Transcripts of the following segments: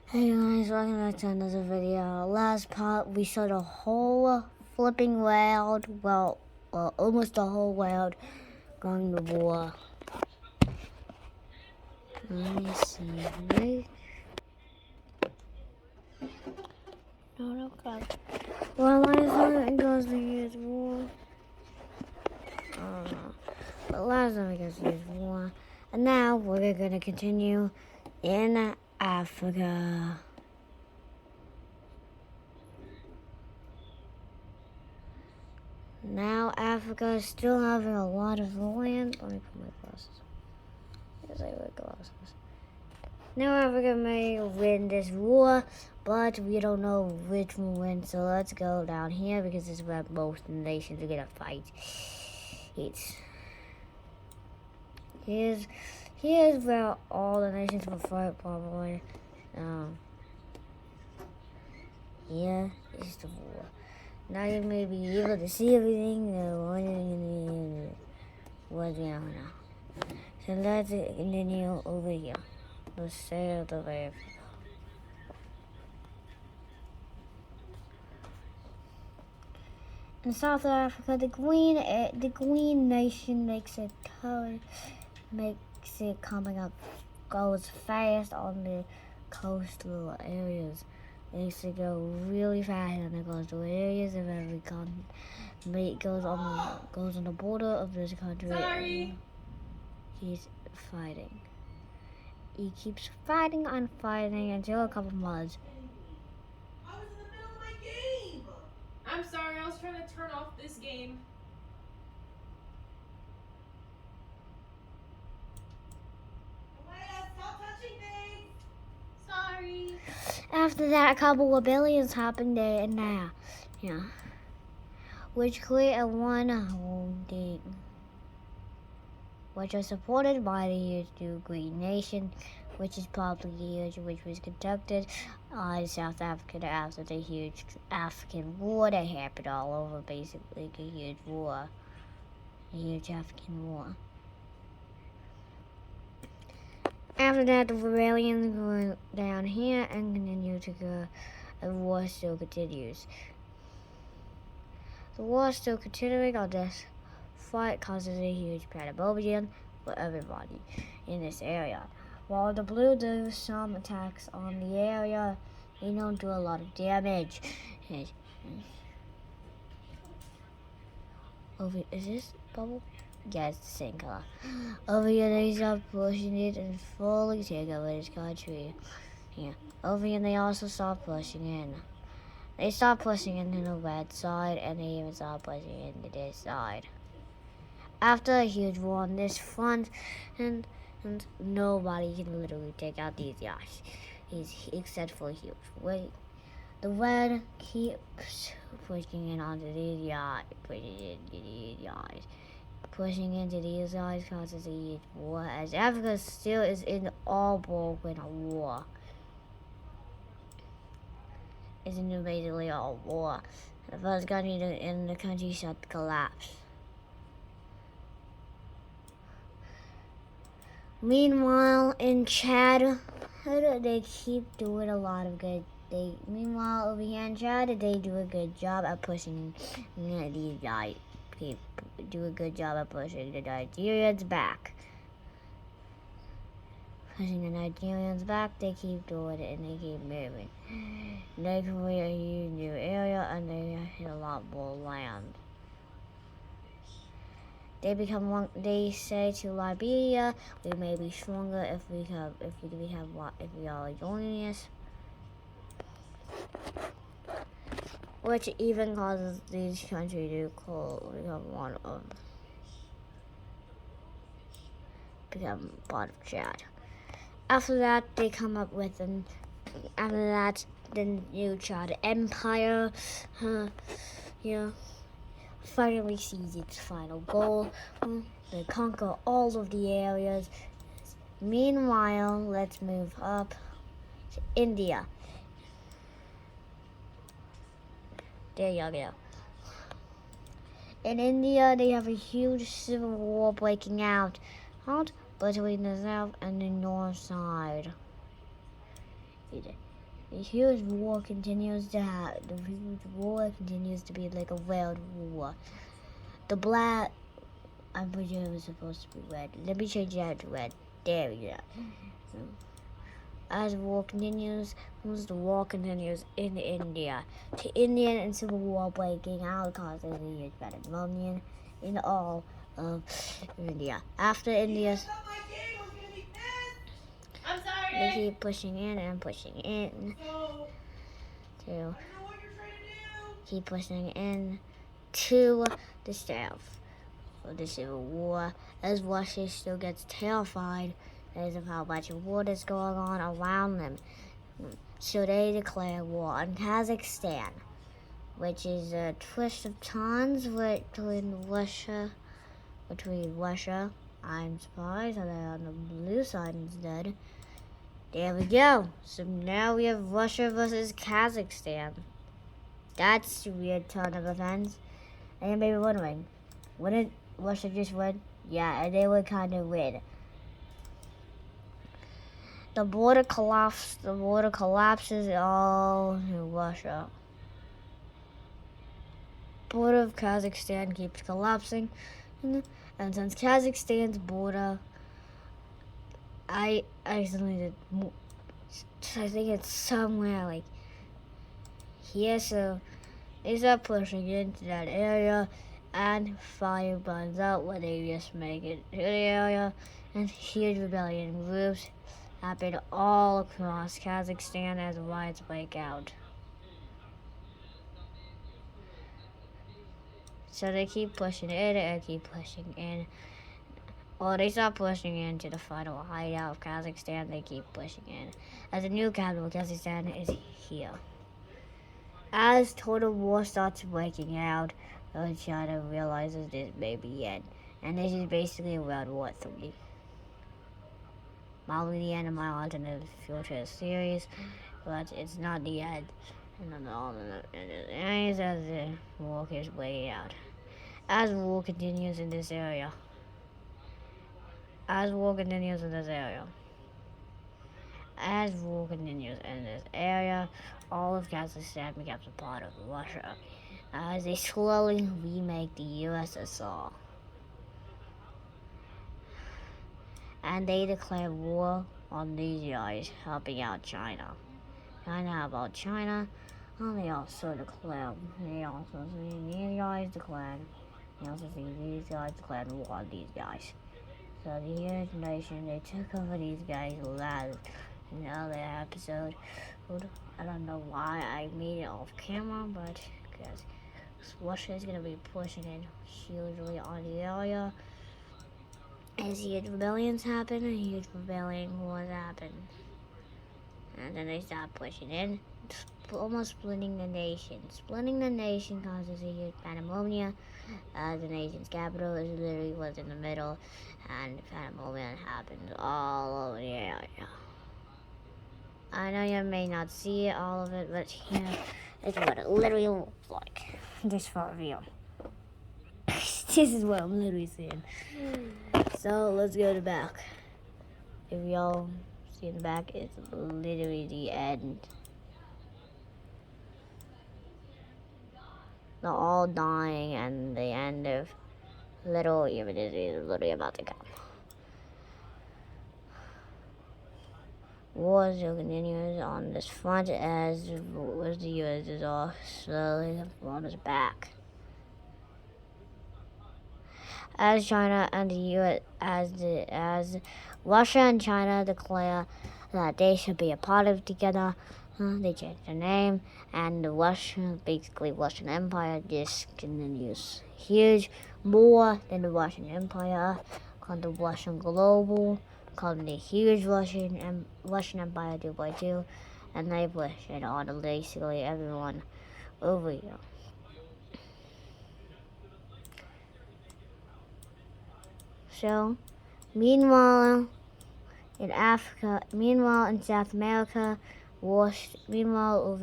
Hey guys, welcome back to another video. Last part, we saw the whole flipping world, well, almost the whole world going to war. Let me see, right? No, crap. Well, last time it goes to use war. I don't know. But last time it goes to use war. And now we're going to continue in Africa. Now Africa is still having a lot of land. Let me put my glasses. Yes, I wear glasses. Now Africa may win this war, but we don't know which will win. So let's go down here because this is where most nations are gonna fight. Here's where all the nations will fight probably. Here is the war. Now you may be able to see everything. What's going on now? So let's continue over here. Let's sail the way. In South Africa, the Green Nation makes it coming up, goes fast on the coastal areas. Makes it go really fast on the coastal areas of every continent. It goes on the border of this country. Sorry. He's fighting. He keeps fighting until a couple months. I was in the middle of my game. I'm sorry, I was trying to turn off this game. Amaya, stop touching things. Sorry. After that, a couple rebellions happened there and there. Yeah. Which created one holding, which was supported by the huge Green Nation, which is probably huge, which was conducted in South Africa after the huge African war that happened all over, basically a huge war, a huge African war. After that, the rebellions go down here and continue to go. The war still continues. The war is still continuing on this fight causes a huge pandemonium for everybody in this area. While the blue do some attacks on the area, they don't do a lot of damage. Is this bubble? Yeah, it's the same color. Over here, they stop pushing it and fully take over this country. Yeah. Over here, they also stop pushing in. They stop pushing into the red side, and they even stop pushing into this side. After a huge war on this front, and nobody can literally take out these guys, except for a huge wait. The red keeps pushing in onto these guys, pushing into these guys causes a huge war, as Africa still is in all broken war. It's in basically all war. The first country in the country shut collapse. Meanwhile, in Chad, they keep doing a lot of good. Meanwhile, over here in Chad, they do a good job at pushing these guys. Do a good job at pushing the Nigerians back. Pushing the Nigerians back, they keep doing it and they keep moving. They create a huge new area and they hit a lot more land. They say to Liberia, we may be stronger if we are joining us. Which even causes these countries to become part of Chad. After that, they come up with after that, the new Chad Empire, finally sees its final goal. They conquer all of the areas. Meanwhile, let's move up to India. There you go. In India, they have a huge civil war breaking out between the south and the north side. The huge war continues to be like a world war. The black, I'm pretty sure it was supposed to be red. Let me change that to red. There we go. As the war continues, in India. The Indian and Civil War breaking out causing a huge pandemonium in all of India. After India's, I'm sorry. they keep pushing in and pushing in to keep pushing in to the south of the Civil War, as Russia still gets terrified as of how much war is going on around them. So they declare war on Kazakhstan, which is a twist of tons between Russia. I'm surprised that they're on the blue side instead. There we go. So now we have Russia versus Kazakhstan. That's a weird turn of events. And you may be wondering, wouldn't Russia just win? Yeah, and they would kind of win. The border collapses all in Russia. Border of Kazakhstan keeps collapsing. And since Kazakhstan's border, I think it's somewhere like here, so they start pushing into that area, and fire burns out when they just make it to the area, and huge rebellion groups happen all across Kazakhstan as riots break out. So they keep pushing in and keep pushing in. Well, they stop pushing into the final hideout of Kazakhstan. They keep pushing in. As the new capital of Kazakhstan is here. As total war starts breaking out, China realizes this may be it. And this is basically World War III. Probably the end of my alternate future series, but it's not the end. And as the war keeps breaking out. As war continues in this area, all of Kazakhstan becomes a part of Russia, as they slowly remake the USSR. And they declare war on these guys, helping out China. And how about China? Well, they also see these guys declared war on these guys. So the United Nations, they took over these guys last in the other episode. I don't know why I made it off camera, but because Russia is going to be pushing in hugely on the area. As huge rebellions happen, and huge rebellion wars happen. And then they start pushing in, almost splitting the nation. Splitting the nation causes a huge pandemonium. The nation's capital is literally was in the middle, and pandemonium happens all over the area. I know you may not see all of it, but here is what it literally looks like. This far view. This is what I'm literally seeing. So let's go to the back. If y'all see in the back, it's literally the end. They're all dying, and the end of Little Humanity is literally about to come. War still continues on this front as the USSR slowly runs back. As China and the U.S. as Russia and China declare that they should be a part of together, they change their name, and the Russian Empire just continues huge, more than the Russian Empire, called the Russian Global, called the huge Russian Empire 2x2, and they push it on basically everyone over here. So, meanwhile in South America, over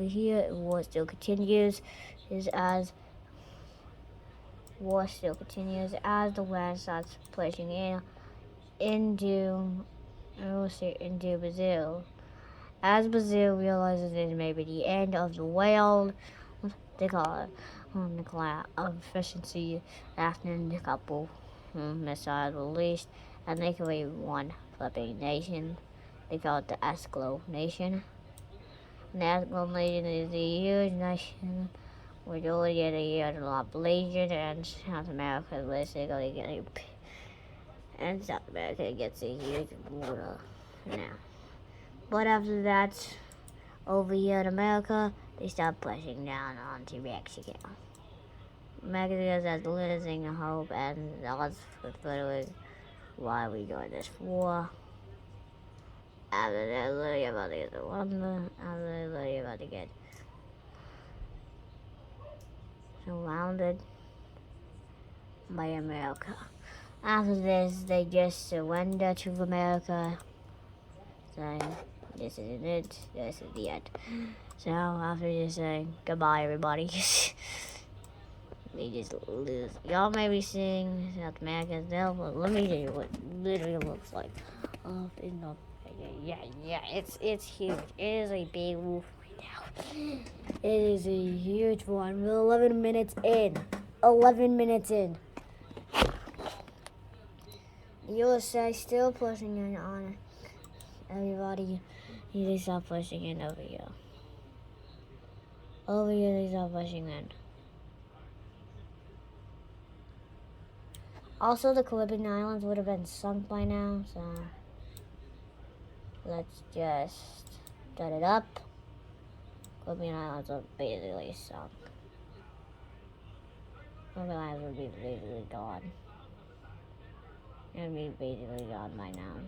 here, war still continues. As the West starts pushing into Brazil. As Brazil realizes it may be the end of the world, they call it nuclear efficiency after the couple missiles released, and they create one flipping nation. They call it the Esclo Nation. And the Esclo Nation is a huge nation with only a huge population, and South America is basically getting, and South America gets a huge border now. But after that, over here in America, they start pushing down onto Mexico. Mexico is losing hope, and that's why we joined this war. After they're literally about to get the wonder, after they're literally about to get surrounded by America. After this, they just surrender to America, saying, this isn't it, this is the end. So after just saying goodbye, everybody, they just lose. Y'all may be seeing South America's now, but let me tell you what literally looks like. In North America. Yeah, it's huge. It is a big wolf right now. It is a huge one. We're 11 minutes in. 11 minutes in. The USA still pushing in on everybody. They stop pushing in over here. Over here, they stop pushing in. Also, the Caribbean Islands would have been sunk by now, so let's just set it up. Caribbean Islands are basically sunk. Caribbean Islands would be basically gone. It would be basically gone by now.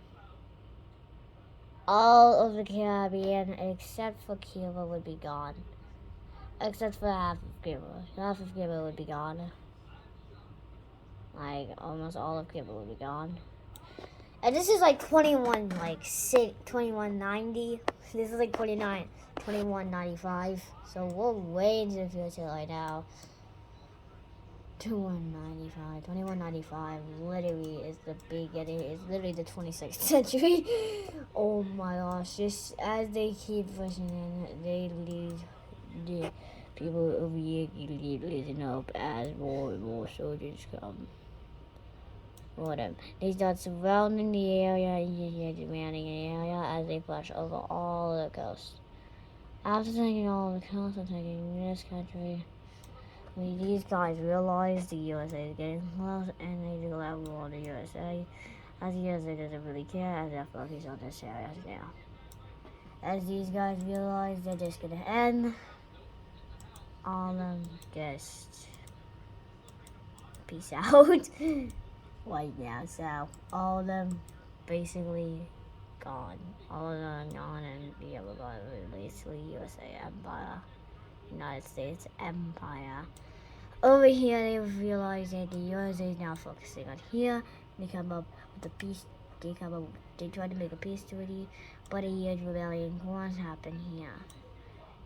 All of the Caribbean, except for Cuba, would be gone. Except for half of Cuba. Half of Cuba would be gone. Like, almost all of Cuba would be gone. And this is like 2190. This is like 2195. So we're way into the future right now. 2195 literally is the beginning. It's literally the 26th century. Oh my gosh. Just as they keep pushing in, they leave the people over here keep losing up as more and more soldiers come. Whatever. They start surrounding the area and demanding the area as they push over all the coast. After taking all the coast and taking this country, these guys realize the USA is getting close, and they declare war on the USA. As the USA doesn't really care, as they're focused on this area now. As these guys realize they're just gonna end, all of them just peace out right now. So all of them basically gone. All of them gone, and the other guy was basically USA Empire, United States Empire. Over here, they realize that the USA is now focusing on here. They come up with a peace. They try to make a peace treaty, but a huge rebellion course happened here.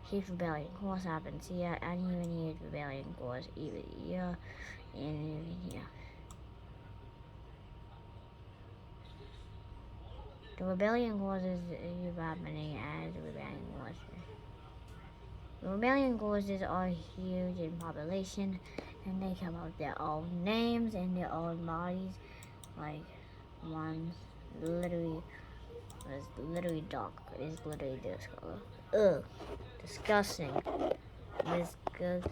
Huge rebellion course happens here, and even huge rebellion course even here and even here. The rebellion course is happening as the rebellion course. The rebellion courses are huge in population, and they come up with their own names and their own bodies. Like, one's literally dark. It's literally this color. Ugh, disgusting. This good.